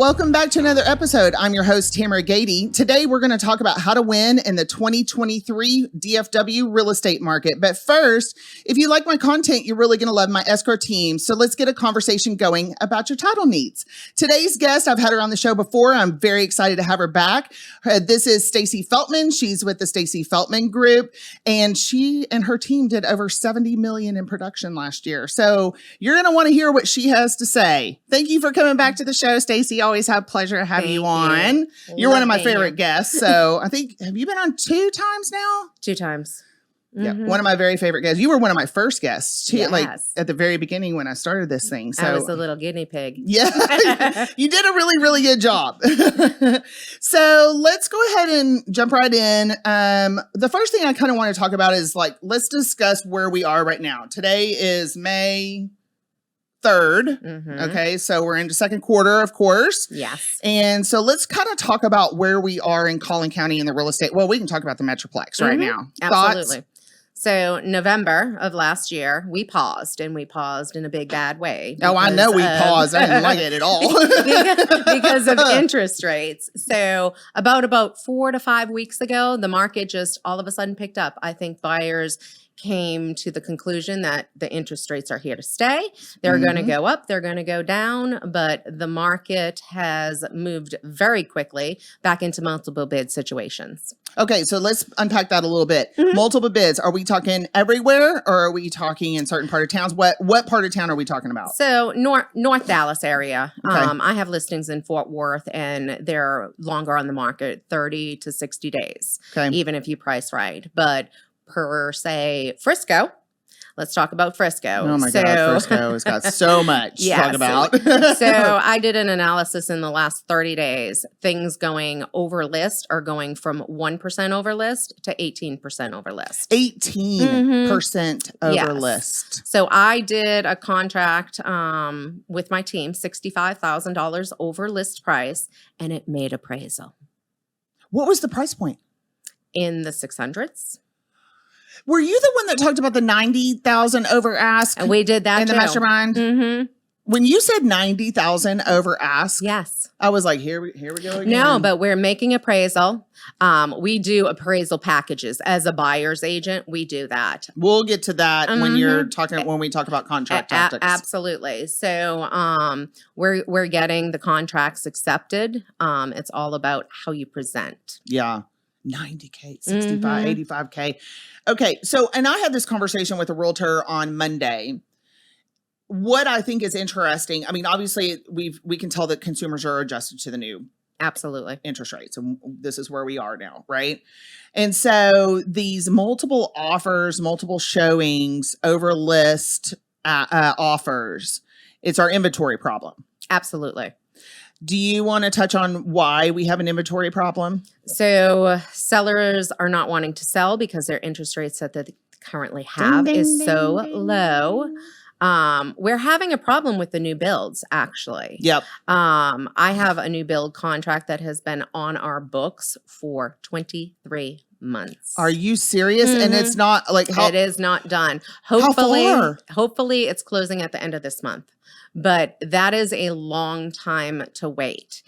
Welcome back to another episode. I'm your host, Tamera Gaede. Today, we're going to talk about how to win in the 2023 DFW real estate market. But first, if you like my content, you're really going to love my escrow team. So let's get a conversation going about your title needs. Today's guest, I've had her on the show before. I'm very excited to have her back. This is Stacey Feltman. She's with the Stacey Feltman Group, and she and her team did over $70 million in production last year. So you're going to want to hear what she has to say. Thank you for coming back to the show, Stacey. Always have pleasure to have you on. You're one of my favorite guests. So I think, have you been on 2 times now? 2 times. Yeah, one of my very favorite guests. You were one of my first guests, too, Yes. like at the very beginning when I started this thing. So I was a little guinea pig. Yeah, you did a really, really good job. So let's go ahead and jump right in. The first thing I kind of want to talk about is let's discuss where we are right now. Today is May 3rd. Okay, so we're into second quarter, of course. Yes. And so let's kind of talk about where we are in Collin County in the real estate. Well, we can talk about the Metroplex right now. Absolutely. Thoughts? So November of last year, we paused, and we paused in a big bad way. Oh, I know we paused. I didn't like it at all. because of interest rates. So about 4 to 5 weeks ago, the market just all of a sudden picked up. I think buyers came to the conclusion that the interest rates are here to stay. They're going to go up, they're going to go down, but the market has moved very quickly back into multiple bid situations. Okay, so let's unpack that a little bit. Multiple bids. Are we talking everywhere, or are we talking in certain part of towns? What part of town are we talking about? So North Dallas area. Okay. I have listings in Fort Worth, and they're longer on the market, 30 to 60 days, even if you price right. But per se, Frisco. Let's talk about Frisco. Oh my God, Frisco has got so much to talk about. So I did an analysis in the last 30 days. Things going over list are going from 1% over list to 18% over list. 18% over Yes. list. So I did a contract with my team, $65,000 over list price, and it made appraisal. What was the price point? In the 600s. Were you the one that talked about the 90,000 over ask? And we did that in the too. mastermind. When you said 90,000 over ask, Yes. I was like, here we go again. No, but we're making appraisal. We do appraisal packages as a buyer's agent. We do that. We'll get to that when we talk about contract tactics. Absolutely. So we're getting the contracts accepted. It's all about how you present. Yeah. 90K, 65, 85K. Okay. So, and I had this conversation with a realtor on Monday. What I think is interesting, I mean, obviously we can tell that consumers are adjusted to the new Absolutely interest rates. And this is where we are now. Right. And so these multiple offers, multiple showings, over list offers, it's our inventory problem. Absolutely. Do you want to touch on why we have an inventory problem? So sellers are not wanting to sell because their interest rates that they currently have is so low. We're having a problem with the new builds, actually. Yep. I have a new build contract that has been on our books for 23 months. Are you serious? And it's not like it is not done. Hopefully it's closing at the end of this month. But that is a long time to wait.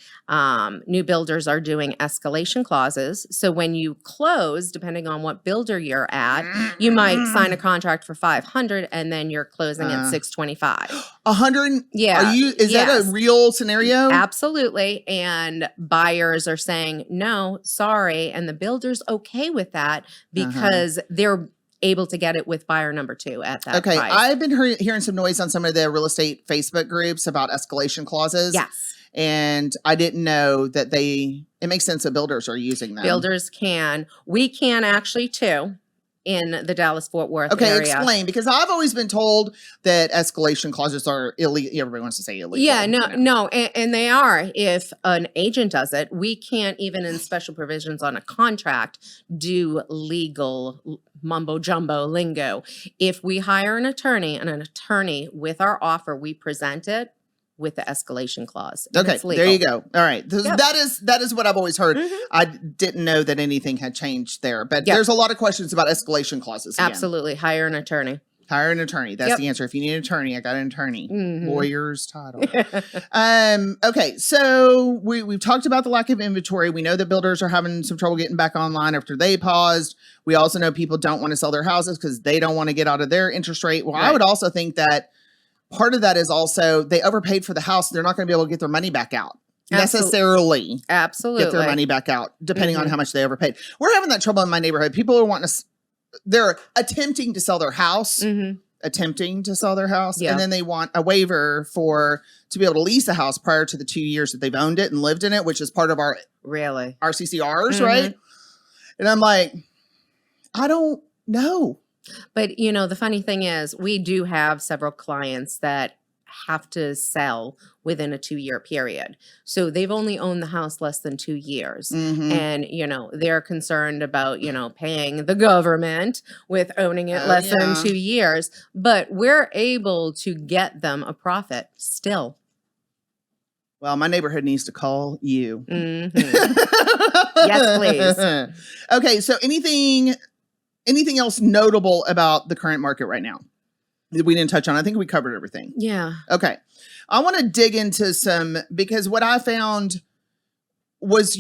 New builders are doing escalation clauses. So when you close, depending on what builder you're at, you might sign a contract for $500 and then you're closing at $625. 100? Yeah. Is that a real scenario? Absolutely. And buyers are saying, no, sorry. And the builder's okay with that because they're able to get it with buyer number 2 at that price. I've been hearing some noise on some of the real estate Facebook groups about escalation clauses. Yes. And I didn't know that it makes sense that builders are using them. Builders can. We can actually too in the Dallas-Fort Worth area. Okay, explain, because I've always been told that escalation clauses are illegal. Everybody wants to say illegal. Yeah, no, and they are. If an agent does it, we can't even in special provisions on a contract do legal mumbo jumbo lingo. If we hire an attorney with our offer, we present it with the escalation clause. Okay, there you go. All right. That is what I've always heard. I didn't know that anything had changed there, but there's a lot of questions about escalation clauses. Again. Absolutely. Hire an attorney. Hire an attorney. That's Yep. the answer. If you need an attorney, I got an attorney. Mhm. Lawyer's title. Okay, so we've talked about the lack of inventory. We know that builders are having some trouble getting back online after they paused. We also know people don't want to sell their houses because they don't want to get out of their interest rate. Well, I would also think that part of that is also they overpaid for the house. They're not going to be able to get their money back out. Necessarily. Absolutely. Get their money back out, depending on how much they overpaid. We're having that trouble in my neighborhood. People are wanting to, they're attempting to sell their house, and then they want a waiver to be able to lease the house prior to the 2 years that they've owned it and lived in it, which is part of our CCRs, right? And I'm like, I don't know. But, you know, the funny thing is we do have several clients that have to sell within a 2-year period. So they've only owned the house less than 2 years. And, you know, they're concerned about, you know, paying the government with owning it less than 2 years. But we're able to get them a profit still. Well, my neighborhood needs to call you. Yes, please. Okay, so anything else notable about the current market right now that we didn't touch on? I think we covered everything. Yeah. Okay. I want to dig into because what I found was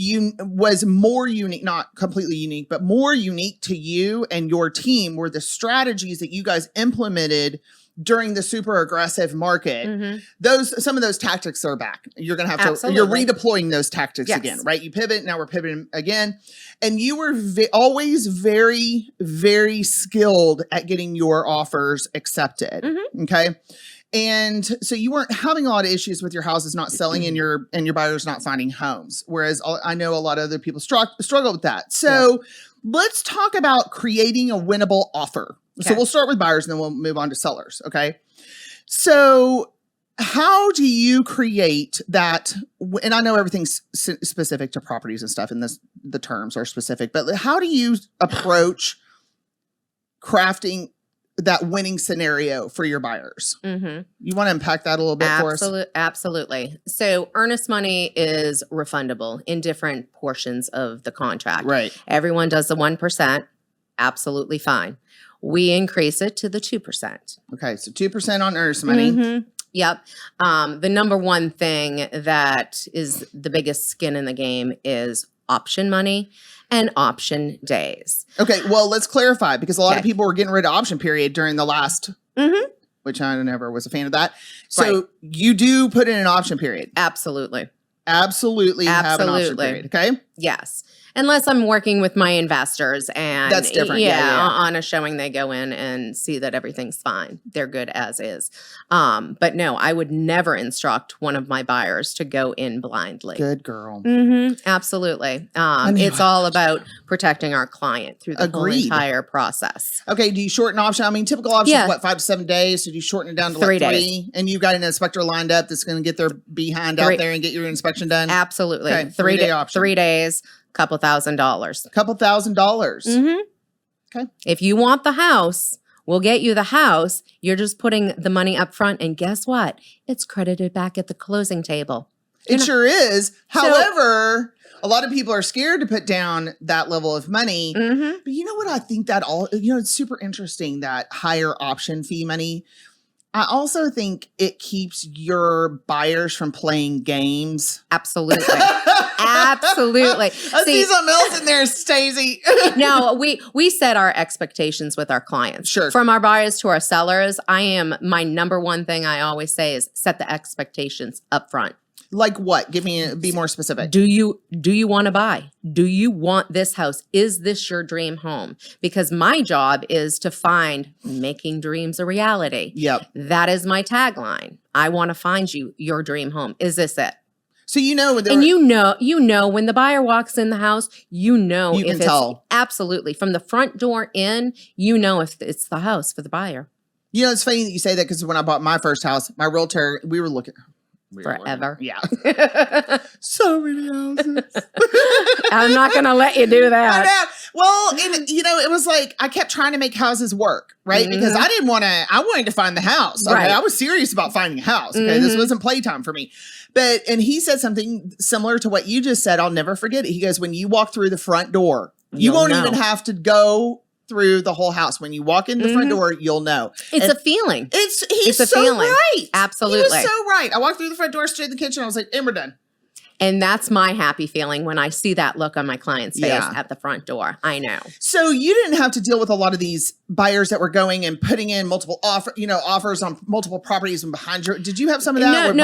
more unique, not completely unique, but more unique to you and your team were the strategies that you guys implemented during the super aggressive market. Some of those tactics are back. You're going to have to, you're redeploying those tactics again, right? You pivot. Now we're pivoting again. And you were always very, very skilled at getting your offers accepted. Okay. And so you weren't having a lot of issues with your houses not selling and your buyers not finding homes. Whereas I know a lot of other people struggle with that. So let's talk about creating a winnable offer. So we'll start with buyers and then we'll move on to sellers. Okay. So how do you create that? And I know everything's specific to properties and stuff, and the terms are specific, but how do you approach crafting that winning scenario for your buyers? You want to unpack that a little bit for us? Absolutely. So earnest money is refundable in different portions of the contract. Right. Everyone does the 1%. Absolutely fine. We increase it to the 2%. Okay. So 2% on earnest money. Yep. The number one thing that is the biggest skin in the game is option money and option days. Okay. Well, let's clarify because a lot of people were getting rid of option period during the last, which I never was a fan of that. So you do put in an option period. Absolutely. Absolutely have an option period. Okay. Yes. Unless I'm working with my investors and that's different. On a showing, they go in and see that everything's fine. They're good as is. But no, I would never instruct one of my buyers to go in blindly. Good girl. Absolutely. It's all about protecting our client through the whole entire process. Okay. Do you shorten option? I mean, typical option is what, 5 to 7 days? So do you shorten it down to 3 days? And you've got an inspector lined up that's going to get their behind out there and get your inspection done? Absolutely. Okay. 3-day option. 3 days. Couple $1,000. Couple $1,000. Okay. If you want the house, we'll get you the house. You're just putting the money up front. And guess what? It's credited back at the closing table. It sure is. However, a lot of people are scared to put down that level of money. But you know what? I think that it's super interesting, that higher option fee money. I also think it keeps your buyers from playing games. Absolutely. Absolutely. I see something else in there, Stacey. No, we set our expectations with our clients. Sure. From our buyers to our sellers, my number one thing I always say is set the expectations up front. Like what? Be more specific. Do you want to buy? Do you want this house? Is this your dream home? Because my job is to find making dreams a reality. Yep. That is my tagline. I want to find you your dream home. Is this it? So you know, when the buyer walks in the house, you can tell. Absolutely. From the front door in, if it's the house for the buyer. You know, it's funny that you say that because when I bought my first house, my realtor, we were looking. Forever. Yeah. So many houses. I'm not going to let you do that. I know. Well, it was like I kept trying to make houses work, right? Because I wanted to find the house. Okay? Right. I was serious about finding a house. Okay. This wasn't playtime for me. And he said something similar to what you just said. I'll never forget it. He goes, when you walk through the front door, you won't even have to go through the whole house. When you walk in the front door, you'll know. It's a feeling. He's a so feeling. right. Absolutely. He was so right. I walked through the front door, straight to the kitchen. I was like, and we're done. And that's my happy feeling when I see that look on my client's face at the front door. I know. So you didn't have to deal with a lot of these buyers that were going and putting in multiple offers on multiple properties and behind your. Did you have some of that?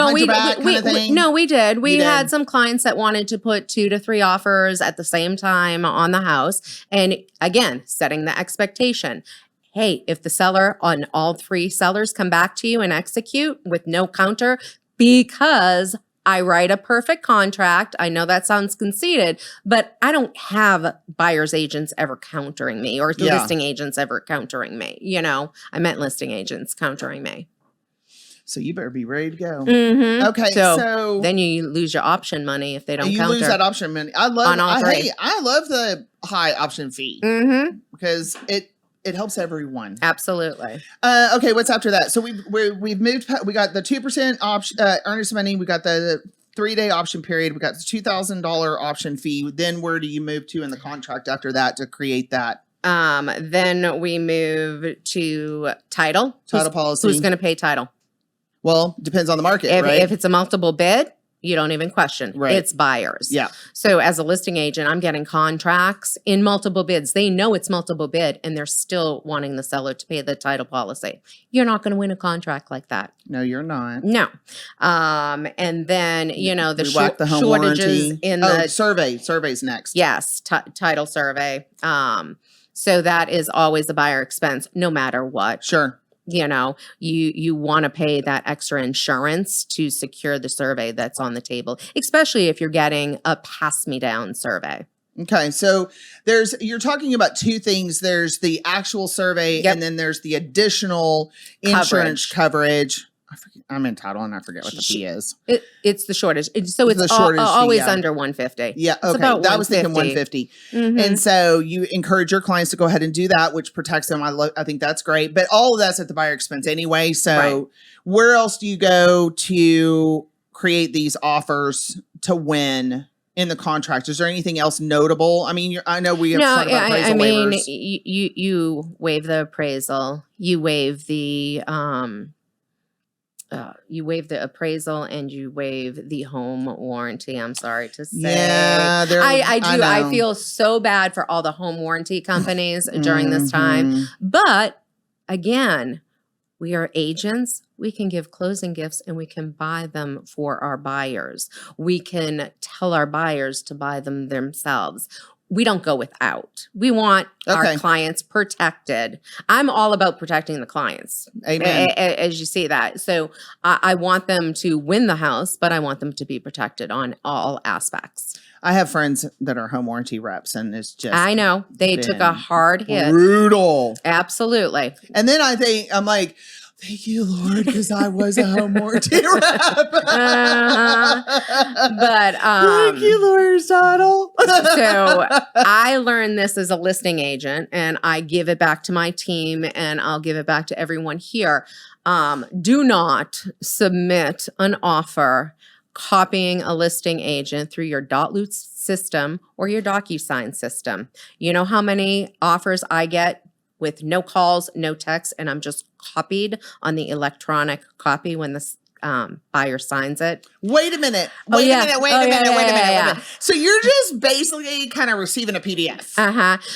We did. We had some clients that wanted to put 2 to 3 offers at the same time on the house. And again, setting the expectation. Hey, if the seller on all 3 sellers come back to you and execute with no counter, because I write a perfect contract. I know that sounds conceited, but I don't have buyer's agents ever countering me or listing agents ever countering me. I meant listing agents countering me. So you better be ready to go. Mm-hmm. Okay, so then you lose your option money if they don't counter. You lose that option money. I love the high option fee because it helps everyone. Absolutely. Okay, what's after that? So we've moved. We got the 2% option earnest money. We got the 3-day option period. We got the $2,000 option fee. Then where do you move to in the contract after that to create that? Then we move to title. Title policy. Who's going to pay title? Well, depends on the market, right? If it's a multiple bid, you don't even question. Right. It's buyers. Yeah. So as a listing agent, I'm getting contracts in multiple bids. They know it's multiple bid and they're still wanting the seller to pay the title policy. You're not going to win a contract like that. No, you're not. No. And then, the home shortages warranty. in the survey's next. Yes. Title survey. So that is always a buyer expense no matter what. Sure. You want to pay that extra insurance to secure the survey that's on the table, especially if you're getting a pass-me-down survey. Okay, so you're talking about 2 things. There's the actual survey, and then there's the additional insurance coverage. I'm in title and I forget what the fee is. It's the shortage. It's always under 150. Yeah, okay. I was thinking 150. And so you encourage your clients to go ahead and do that, which protects them. I think that's great. But all of that's at the buyer expense anyway. So where else do you go to create these offers to win in the contract? Is there anything else notable? I mean, I know we have talked about appraisal waivers. You waive the appraisal. You waive the appraisal and you waive the home warranty. I'm sorry to say. Yeah, I do. I feel so bad for all the home warranty companies during this time. But again, we are agents. We can give closing gifts and we can buy them for our buyers. We can tell our buyers to buy them themselves. We don't go without. We want our clients protected. I'm all about protecting the clients. Amen. As you see that. So I want them to win the house, but I want them to be protected on all aspects. I have friends that are home warranty reps and it's just. I know. They took a hard hit. Brutal. Absolutely. And then I'm like, thank you, Lord, because I was a home warranty rep. But thank you, Lord, title. So I learned this as a listing agent, and I give it back to my team, and I'll give it back to everyone here. Do not submit an offer copying a listing agent through your .loot system or your DocuSign system. You know how many offers I get with no calls, no texts, and I'm just copied on the electronic copy when the buyer signs it. Wait a minute. Wait a minute. So you're just basically kind of receiving a PDF.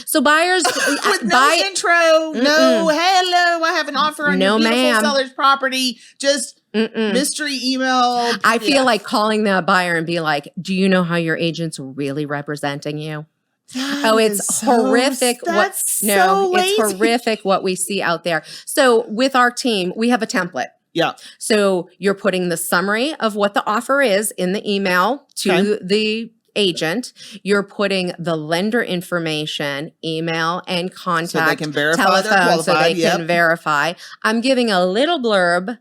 So buyers with no intro, no hello, I have an offer on your beautiful seller's property. Just mystery email. PDF. I feel like calling the buyer and be like, do you know how your agent's really representing you? It's horrific. It's horrific what we see out there. So with our team, we have a template. Yeah. So you're putting the summary of what the offer is in the email to the agent. You're putting the lender information, email and contact, so they can verify telephone, so they can verify. I'm giving a little blurb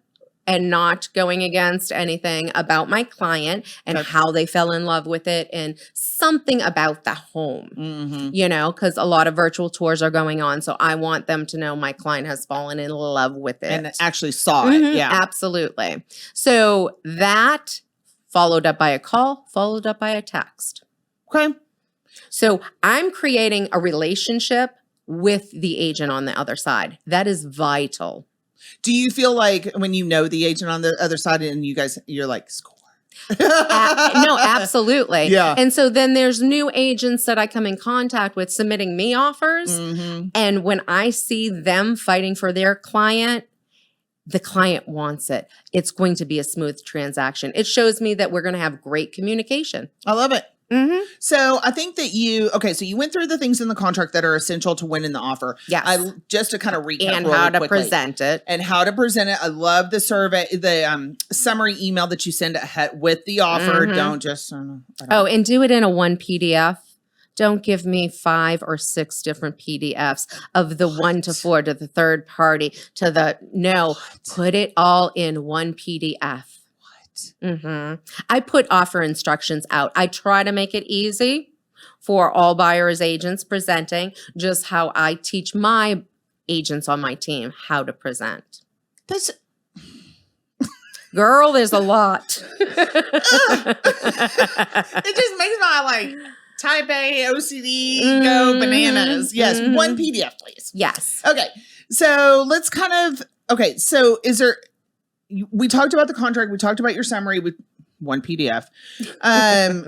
and not going against anything about my client and how they fell in love with it and something about the home, because a lot of virtual tours are going on. So I want them to know my client has fallen in love with it. And actually saw it. Yeah, absolutely. So that followed up by a call, followed up by a text. Okay. So I'm creating a relationship with the agent on the other side. That is vital. Do you feel like when you know the agent on the other side and you're like, score? No, absolutely. Yeah. And so then there's new agents that I come in contact with submitting me offers. Mm-hmm. And when I see them fighting for their client, the client wants it. It's going to be a smooth transaction. It shows me that we're going to have great communication. I love it. Mm-hmm. So I think that so you went through the things in the contract that are essential to win in the offer. Yes. Just to kind of recap And really how to quickly. present it. And how to present it. I love the survey, the summary email that you send ahead with the offer. Mhm. Don't just, Oh, and do it in a one PDF. Don't give me 5 or 6 different PDFs of the 1 to 4 to the third party to the Put it all in one PDF. Mm-hmm. I put offer instructions out. I try to make it easy for all buyers agents presenting, just how I teach my agents on my team how to present. That's Girl, there's a lot. it just makes my type A OCD go bananas. Yes, one PDF, please. Yes. Okay, so let's so is there? We talked about the contract. We talked about your summary with one PDF.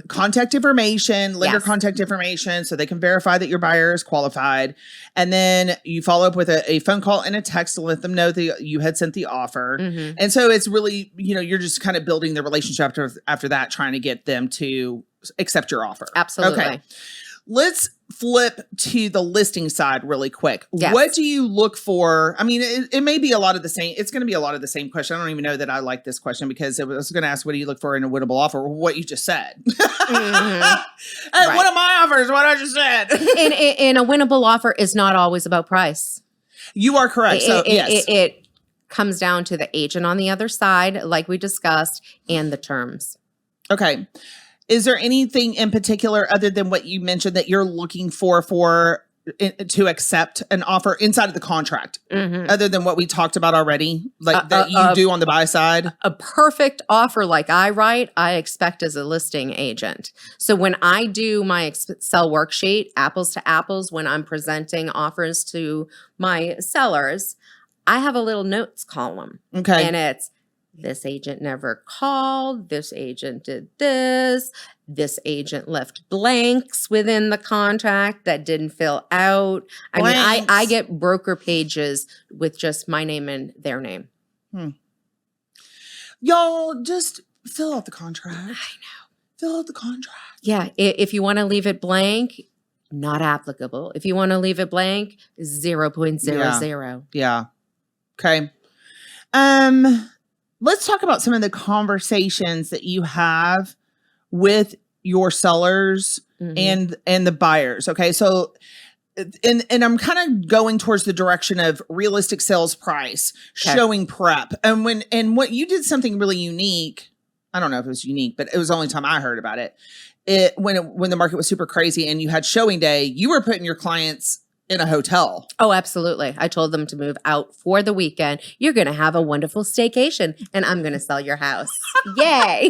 Contact information, lender Yes. contact information, so they can verify that your buyer is qualified. And then you follow up with a phone call and a text to let them know that you had sent the offer. Mm-hmm. And so it's really, you're just kind of building the relationship after that, trying to get them to accept your offer. Absolutely. Okay. Let's flip to the listing side really quick. Yes. What do you look for? I mean, it may be a lot of the same. It's going to be a lot of the same question. I don't even know that I like this question because I was going to ask, what do you look for in a winnable offer? Or what you just said. Mm-hmm. Hey, Right. one of my offers, what I just said. And a winnable offer is not always about price. You are correct. So, yes. It comes down to the agent on the other side, like we discussed, and the terms. Okay. Is there anything in particular other than what you mentioned that you're looking for to accept an offer inside of the contract, other than what we talked about already, that you do on the buy side? A perfect offer like I write, I expect as a listing agent. So when I do my Excel worksheet, apples to apples, when I'm presenting offers to my sellers, I have a little notes column. Okay. And it's, this agent never called, this agent did this agent left blanks within the contract that didn't fill out. I mean, I get broker pages with just my name and their name. Y'all just fill out the contract. I know. Fill out the contract. Yeah, if you want to leave it blank, not applicable. If you want to leave it blank, 0.00. Yeah. Okay. Let's talk about some of the conversations that you have with your sellers and the buyers. Okay. So, and I'm kind of going towards the direction of realistic sales price, showing prep. And what you did something really unique. I don't know if it was unique, but it was the only time I heard about it. When the market was super crazy and you had showing day, you were putting your clients in a hotel. Oh, absolutely. I told them to move out for the weekend. You're going to have a wonderful staycation and I'm going to sell your house. Yay.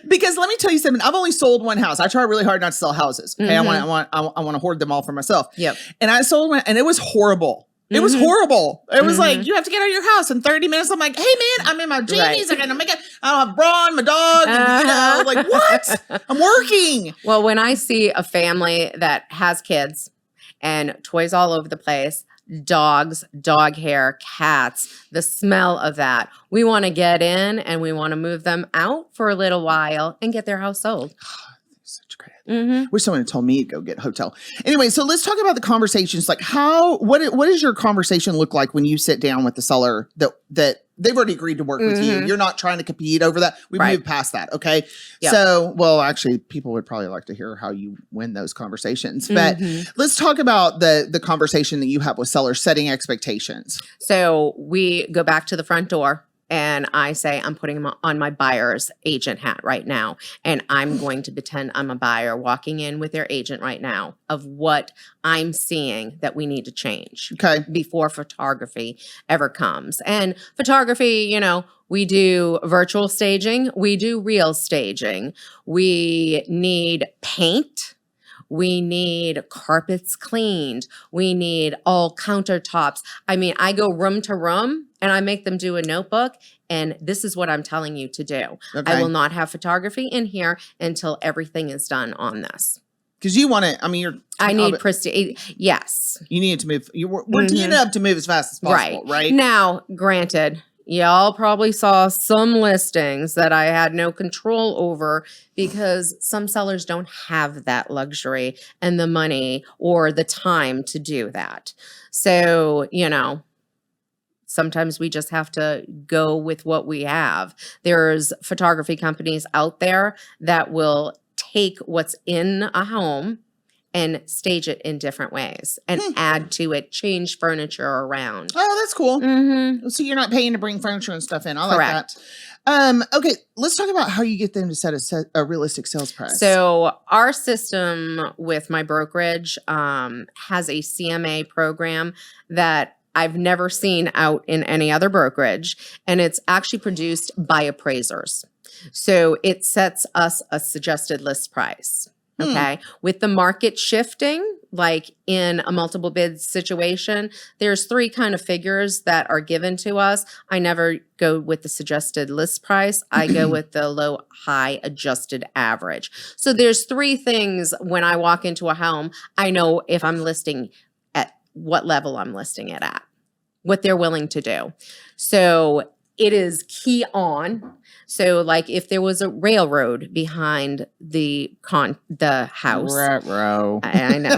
Because let me tell you something. I've only sold one house. I try really hard not to sell houses. Okay. I want to hoard them all for myself. Yep. And I sold one and it was horrible. It was horrible. It was like, you have to get out of your house in 30 minutes. I'm like, hey man, I'm in my jammies. I'm gonna make it. I don't have Braun, my dog. And, like what? I'm working. Well, when I see a family that has kids and toys all over the place, dogs, dog hair, cats, the smell of that, we want to get in and we want to move them out for a little while and get their house sold. Such great. Wish someone had told me to go get a hotel. Anyway, so let's talk about the conversations. Like what does your conversation look like when you sit down with the seller that they've already agreed to work with you? You're not trying to compete over that. We've moved past that. Okay. Yep. So, well, actually people would probably like to hear how you win those conversations, but let's talk about the conversation that you have with sellers, setting expectations. So we go back to the front door. And I say, I'm putting on my buyer's agent hat right now. And I'm going to pretend I'm a buyer walking in with their agent right now of what I'm seeing that we need to change before photography ever comes. And photography, we do virtual staging. We do real staging. We need paint. We need carpets cleaned. We need all countertops. I mean, I go room to room and I make them do a notebook, and this is what I'm telling you to do. Okay. I will not have photography in here until everything is done on this. Because you want it. I mean, I need prestige. Yes. You need it to move. We're teeing it up to move as fast as possible, right? Now, granted, y'all probably saw some listings that I had no control over because some sellers don't have that luxury and the money or the time to do that. So, sometimes we just have to go with what we have. There's photography companies out there that will take what's in a home and stage it in different ways and add to it, change furniture around. Oh, that's cool. Mm-hmm. So you're not paying to bring furniture and stuff in. I Correct. like that. Okay, let's talk about how you get them to set a realistic sales price. So our system with my brokerage has a CMA program that I've never seen out in any other brokerage, and it's actually produced by appraisers. So it sets us a suggested list price. Okay. With the market shifting, like in a multiple bid situation, there's 3 kind of figures that are given to us. I never go with the suggested list price. I go with the low, high adjusted average. So there's 3 things when I walk into a home, I know if I'm listing at what level I'm listing it at, what they're willing to do. So it is key on. So like if there was a railroad behind the house. Ruh-roh. I know.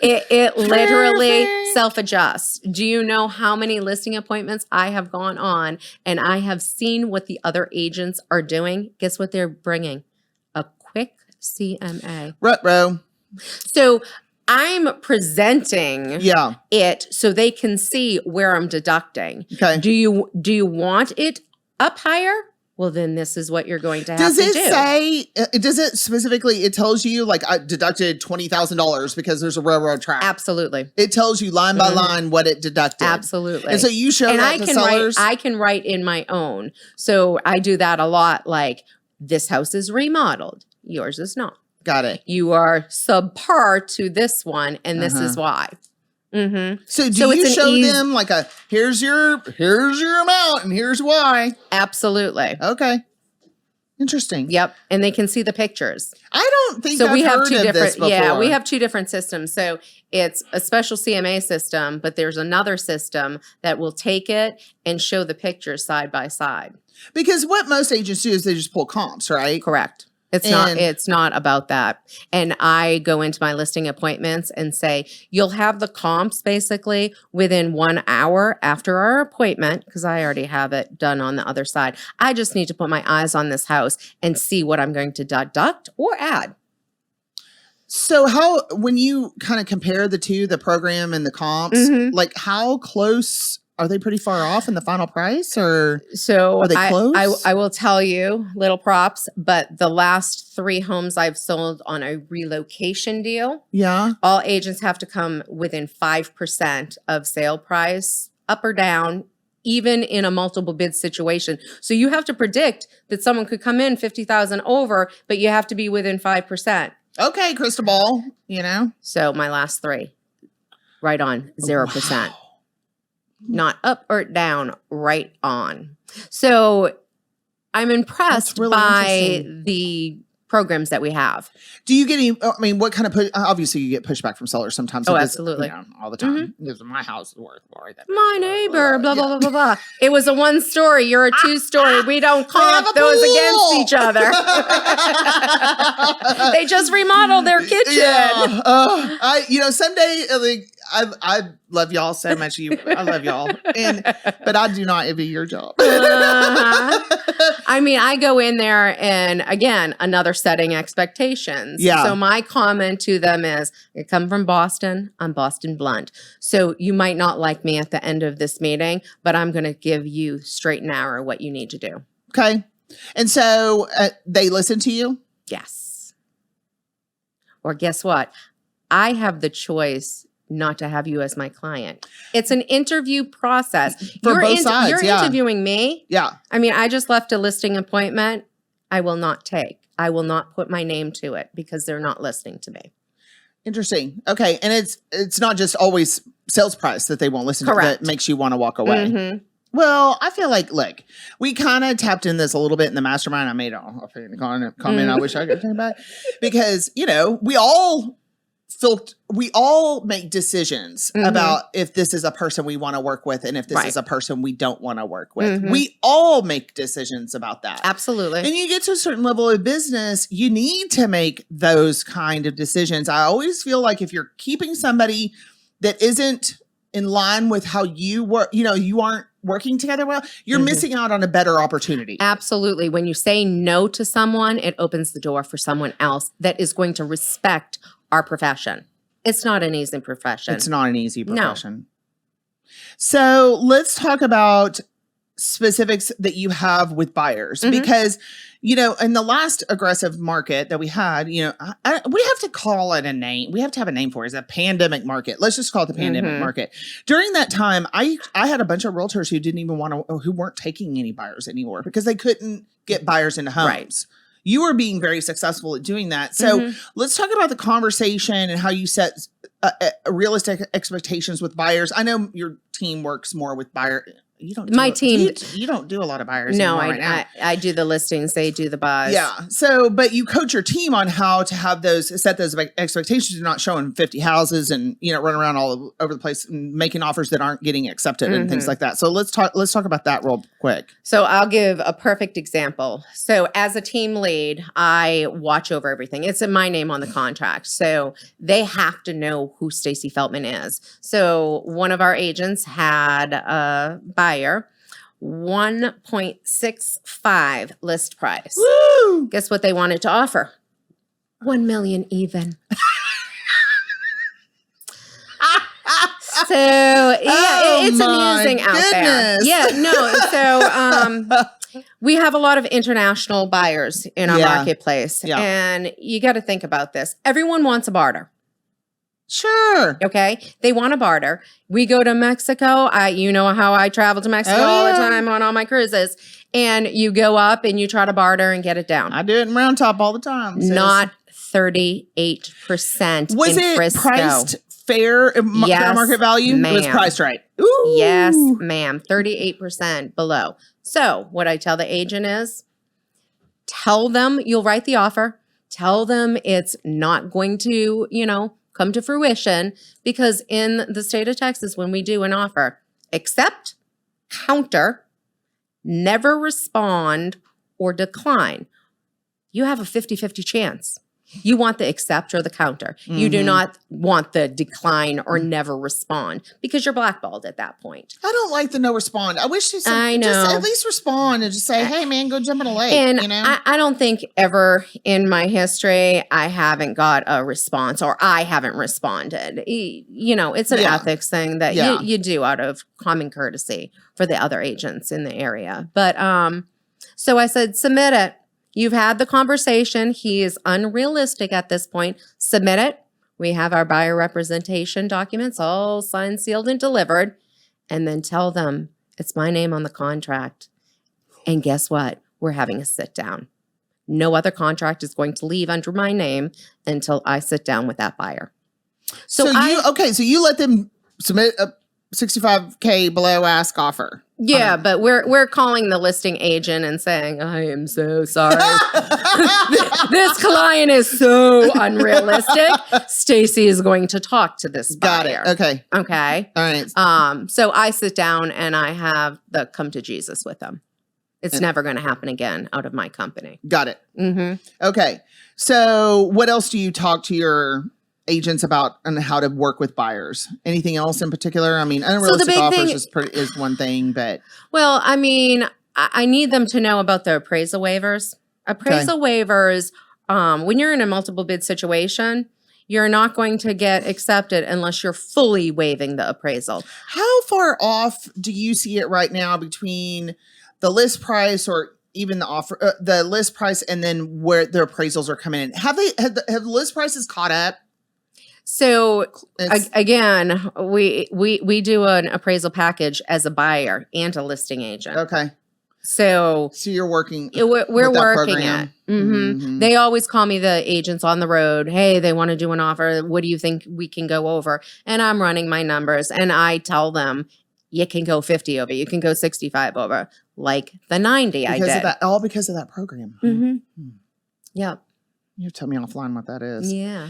it literally self-adjusts. Do you know how many listing appointments I have gone on and I have seen what the other agents are doing? Guess what they're bringing? A quick CMA. Ruh-roh. So I'm presenting it so they can see where I'm deducting. Okay. Do you want it up higher? Well, then this is what you're going to have to do. Does it specifically, it tells you like I deducted $20,000 because there's a railroad track? Absolutely. It tells you line by line what it deducted. Absolutely. And so you show that to sellers? I can write in my own. So I do that a lot. Like this house is remodeled. Yours is not. Got it. You are subpar to this one, and this is why. Mm-hmm. So do you show them like here's your amount and here's why? Absolutely. Okay. Interesting. Yep. And they can see the pictures. I don't think I've heard of this before. Yeah, we have 2 different systems. So it's a special CMA system, but there's another system that will take it and show the pictures side by side. Because what most agents do is they just pull comps, right? Correct. It's not about that. And I go into my listing appointments and say, you'll have the comps basically within 1 hour after our appointment, because I already have it done on the other side. I just need to put my eyes on this house and see what I'm going to deduct or add. So when you kind of compare the 2, the program and the comps, like how close are they? Pretty far off in the final price, or so are they close? I will tell you, little props, but the last 3 homes I've sold on a relocation deal, all agents have to come within 5% of sale price, up or down, even in a multiple bid situation. So you have to predict that someone could come in 50,000 over, but you have to be within 5%. Okay, crystal ball, So my last 3, right on 0%. Wow. Not up or down, right on. So I'm impressed by the programs that we have. Do you get any, what kind of obviously you get pushback from sellers sometimes. Oh, absolutely. All the time. Because my house is worth more than my neighbor, blah, blah, blah, blah, blah. It was a 1-story. You're a 2-story. We don't comp those against each other. They just remodeled their kitchen. Yeah. Someday, I love y'all so much. I love y'all. But I do not envy your job. I go in there and again, another setting expectations. Yeah. So my comment to them is, I come from Boston. I'm Boston blunt. So you might not like me at the end of this meeting, but I'm going to give you straight and narrow what you need to do. Okay. And so they listen to you? Yes. Or guess what? I have the choice not to have you as my client. It's an interview process. For both sides, You're interviewing me. Yeah. I just left a listing appointment I will not take. I will not put my name to it because they're not listening to me. Interesting. Okay. And it's not just always sales price that they won't listen to that makes you want to walk away. Mm-hmm. Well, I feel like, look, we kind of tapped in this a little bit in the mastermind. I made a comment. I wish I could take back because, we all make decisions about if this is a person we want to work with and if this is a person we don't want to work with. We all make decisions about that. Absolutely. And you get to a certain level of business, you need to make those kind of decisions. I always feel like if you're keeping somebody that isn't in line with how you work, you aren't working together well, you're missing out on a better opportunity. Absolutely. When you say no to someone, it opens the door for someone else that is going to respect our profession. It's not an easy profession. It's not an easy profession. No. So let's talk about specifics that you have with buyers because, in the last aggressive market that we had, we have to call it a name. We have to have a name for it. It's a pandemic market. Let's just call it the pandemic market. During that time, I had a bunch of realtors who didn't even who weren't taking any buyers anymore because they couldn't get buyers into homes. Right. You are being very successful at doing that. So let's talk about the conversation and how you set realistic expectations with buyers. I know your team works more with buyers. You don't. You don't do a lot of buyers. No, right now. I do the listings. They do the buys. Yeah. So, but you coach your team on how to have set those expectations. You're not showing 50 houses and running around all over the place and making offers that aren't getting accepted and things like that. So let's talk about that real quick. So I'll give a perfect example. So as a team lead, I watch over everything. It's in my name on the contract, so they have to know who Stacey Feltman is. So one of our agents had a buyer, 1.65 list price. Woo! Guess what they wanted to offer? 1 million even. So it's amusing out there. Yeah, no. So we have a lot of international buyers in our marketplace, and you got to think about this. Everyone wants a barter. Sure. Okay. They want a barter. We go to Mexico. You know how I travel to Mexico all the time on all my cruises. And you go up and you try to barter and get it down. I do it in Round Top all the time. Sis. Not 38% Was in it Frisco. Priced fair market value? Ma'am. It was priced right. Ooh. Yes, ma'am. 38% below. So what I tell the agent is, tell them you'll write the offer. Tell them it's not going to, come to fruition, because in the state of Texas, when we do an offer, accept, counter, never respond, or decline, you have a 50-50 chance. You want the accept or the counter. You do not want the decline or never respond because you're blackballed at that point. I don't like the no respond. I wish you just at least respond and just say, hey, man, go jump in a lake. And I don't think ever in my history I haven't got a response or I haven't responded. It's an ethics thing that you do out of common courtesy for the other agents in the area. But so I said, submit it. You've had the conversation. He is unrealistic at this point. Submit it. We have our buyer representation documents all signed, sealed, and delivered. And then tell them it's my name on the contract. And guess what? We're having a sit down. No other contract is going to leave under my name until I sit down with that buyer. So you let them submit a $65K below ask offer. Yeah, but we're calling the listing agent and saying, I am so sorry. This client is so unrealistic. Stacey is going to talk to this buyer. Got it. Okay. All right. So I sit down and I have the come to Jesus with them. It's never going to happen again out of my company. Got it. Okay. So what else do you talk to your agents about and how to work with buyers? Anything else in particular? I mean, unrealistic offers is one thing, but well, I mean, I need them to know about the appraisal waivers. Appraisal waivers, when you're in a multiple bid situation, you're not going to get accepted unless you're fully waiving the appraisal. How far off do you see it right now between the list price or even the offer, the list price, and then where their appraisals are coming in? Have the list prices caught up? So again, we do an appraisal package as a buyer and a listing agent. Okay. So you're working. we're with that working program. it. Mm-hmm. They always call me the agents on the road. Hey, they want to do an offer. What do you think we can go over? And I'm running my numbers, and I tell them, you can go 50 over. You can go 65 over, like the 90 I did. All because of that program. Mm-hmm. Yep. You have to tell me offline what that is. Yeah.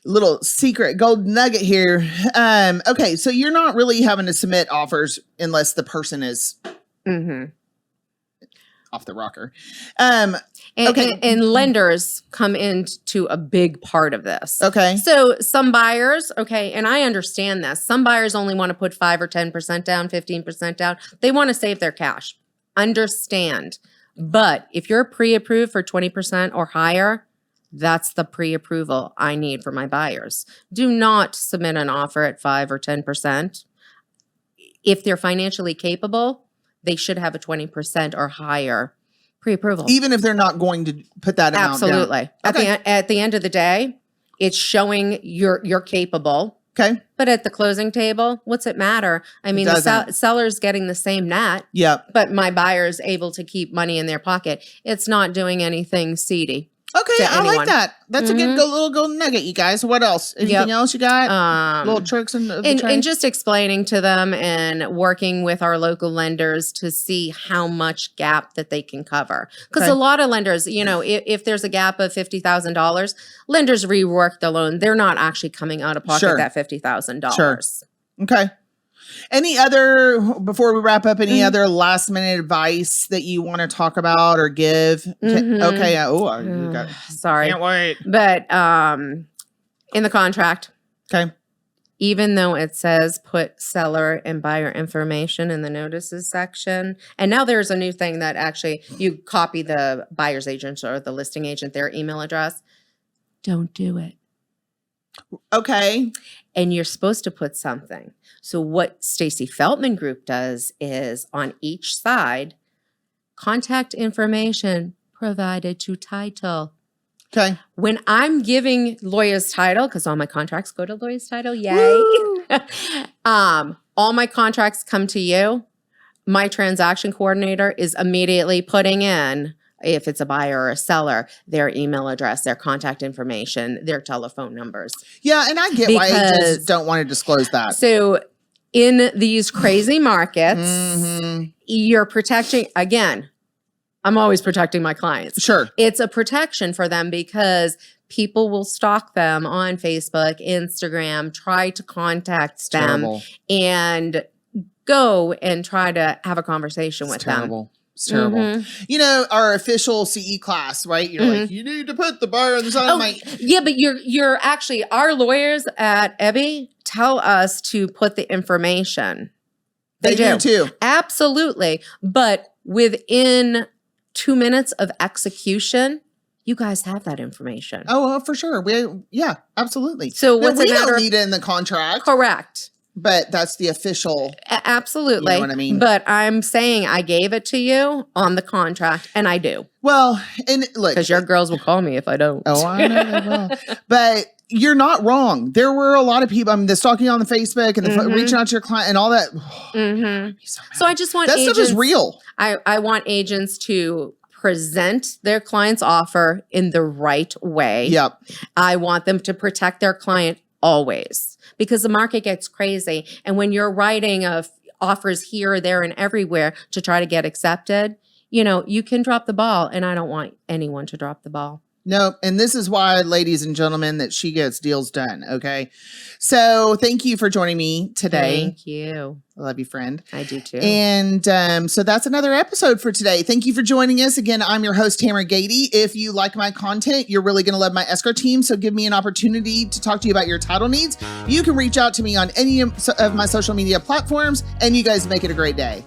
Little secret gold nugget here. Okay, so you're not really having to submit offers unless the person is off the rocker. Okay. And lenders come into a big part of this. Okay. So some buyers, and I understand this. Some buyers only want to put 5 or 10% down, 15% down. They want to save their cash. Understand. But if you're pre-approved for 20% or higher, that's the pre-approval I need for my buyers. Do not submit an offer at 5 or 10%. If they're financially capable, they should have a 20% or higher pre-approval. Even if they're not going to put that amount down. Absolutely. At the end of the day, it's showing you're capable. Okay. But at the closing table, what's it matter? I mean, the seller's getting the same net. Yep. But my buyer's able to keep money in their pocket. It's not doing anything seedy. Okay, I like that. That's a good little golden nugget, you guys. What else? Anything else you got? Little tricks and just explaining to them and working with our local lenders to see how much gap that they can cover. Because a lot of lenders, if there's a gap of $50,000, lenders rework the loan. They're not actually coming out of pocket that $50,000. Sure. Okay. Before we wrap up, any other last minute advice that you want to talk about or give? Okay. You got sorry. Can't wait. But in the contract, okay, even though it says put seller and buyer information in the notices section, and now there's a new thing that actually you copy the buyer's agent or the listing agent, their email address. Don't do it. Okay. And you're supposed to put something. So what Stacey Feltman Group does is on each side, contact information provided to title. Okay. When I'm giving lawyer's title, because all my contracts go to lawyer's title, yay. All my contracts come to you. My transaction coordinator is immediately putting in, if it's a buyer or a seller, their email address, their contact information, their telephone numbers. Yeah, and I get why agents don't want to disclose that. So in these crazy markets, you're protecting, again, I'm always protecting my clients. Sure. It's a protection for them because people will stalk them on Facebook, Instagram, try to contact them and go and try to have a conversation with them. It's terrible. Our official CE class, right? You're like, you need to put the buyer on the side. Yeah, but you're actually, our lawyers at Ebby tell us to put the information. They do too. Absolutely. But within 2 minutes of execution, you guys have that information. Oh, for sure. Absolutely. So what's we don't need it in the contract. Correct. But that's the official. Absolutely. You know what I mean? But I'm saying I gave it to you on the contract, and I do. Well, and look. Because your girls will call me if I don't. Oh, I know they will. But you're not wrong. There were a lot of people, the stalking on the Facebook and the reaching out to your client and all that. So I just want that stuff is real. I want agents to present their client's offer in the right way. Yep. I want them to protect their client always. Because the market gets crazy. And when you're writing offers here, there, and everywhere to try to get accepted, you can drop the ball. And I don't want anyone to drop the ball. No, and this is why, ladies and gentlemen, that she gets deals done, okay? So thank you for joining me today. Thank you. I love you, friend. I do too. And so that's another episode for today. Thank you for joining us. Again, I'm your host, Tamera Gaede. If you like my content, you're really going to love my escrow team. So give me an opportunity to talk to you about your title needs. You can reach out to me on any of my social media platforms, and you guys make it a great day.